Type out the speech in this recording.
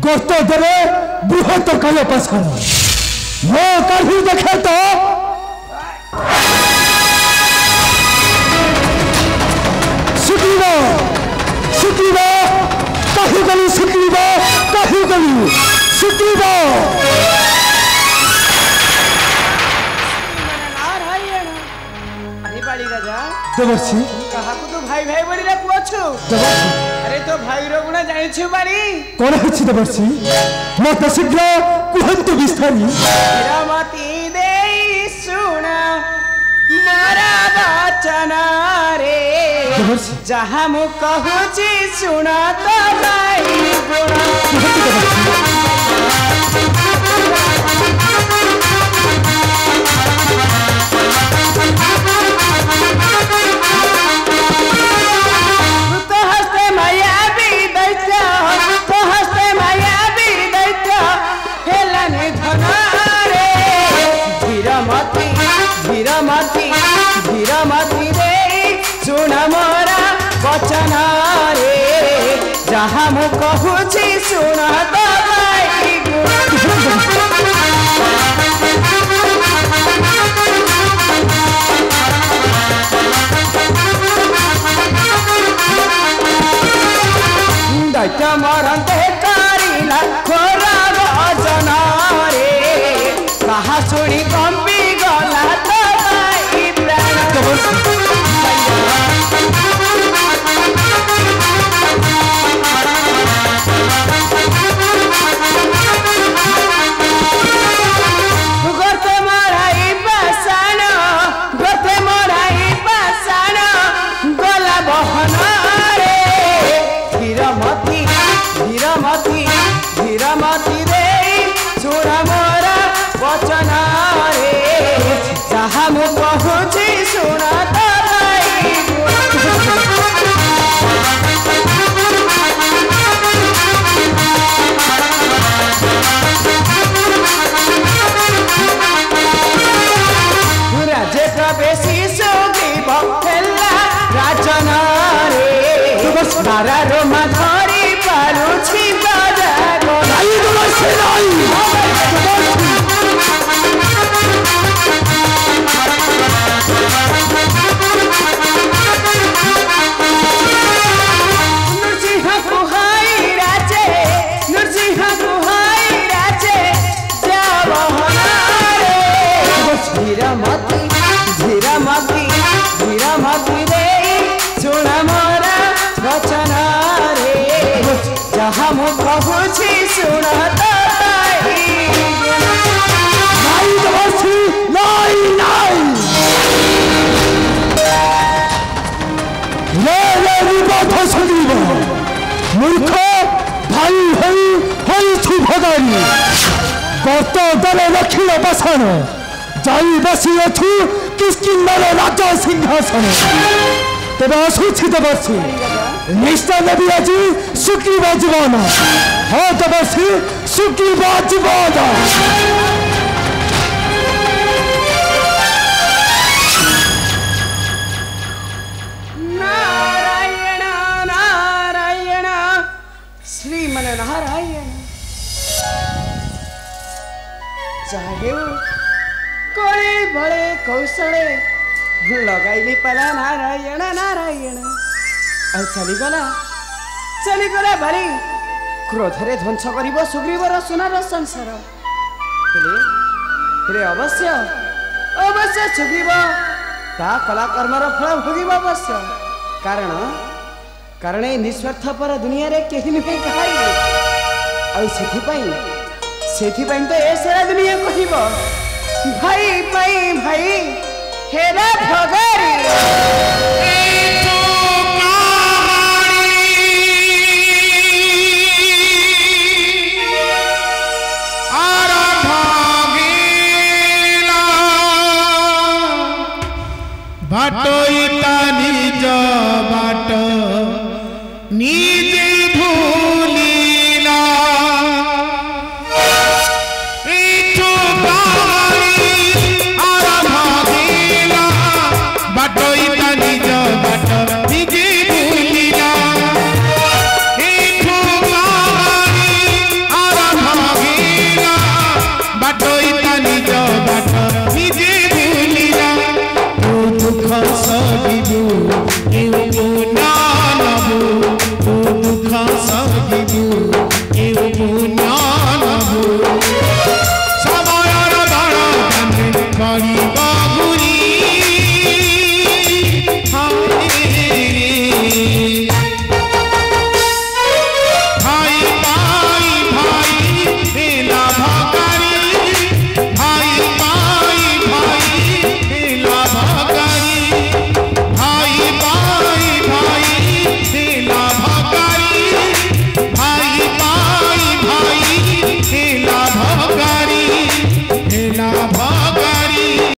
गत देवे बृहत काल पाषाण मो काढ़ी देखे तो सुग्रीव सुग्रीव कहीं गली सुग्रीव कहीं गली सुग्रीव देवर्षि कहा तो भाई भाई बोली रखुअछु अरे तो भाई रो गुण जानिछु बारी कौन है देवर्षि मत शीघ्र कुहंतु विस्तारी विरमति देई सुन मोरा वचन रे जहाँ मु कहूची सुन तो भाई गुण धीरमती रे सुन मोरा वचन रे जहाँ मु कहूची सुन तो भाई दैत्य मरते करिला खोरा वचन रे कहा शुणी कंपी गला तो भाई प्राण धीरमती रे सुन मोरा वचन रे जहाँ मु कहूची सुन तो भाई राजे प्रवेशी सुग्रीव हेला राजन रे तारा रोमा धरी पारुछि धीरमती रे सुन मोरा वचन रे जहाँ मु कहूची सुन तो मूर्ख भाई हई भगारी गत दल दक्षिण पाषाण जाई बसी अछु किष्किंधार राज सिंहासन तेज आसूची देवर्षि निष्ठा देवी आज सुग्रीव जीवन हाँ देवर्षि सुग्रीव जीवन श्रीमन नारायण चाहे कोई बड़े कौशले लगाइली पला नारायण नारायण और चलीगला बारी क्रोधरे ध्वंस कर सुग्रीवर सुनार संसार अवश्य अवश्य सुग्रीव ता कला कर्मर फल भोग अवश्य कारण ए निस्वार्थपर दुनिया रे केही नुहे कहाई सेथिपाई तो ए सारा दुनिया कहिब भाई भाई भाई हेरा भगारी बाटो इता निज बाट निजे भूलिला इठो गाई आरंभ गेला बाटो इता निज बाट निजे भूलिला इठो गाई दुख सहिबु केउ गुना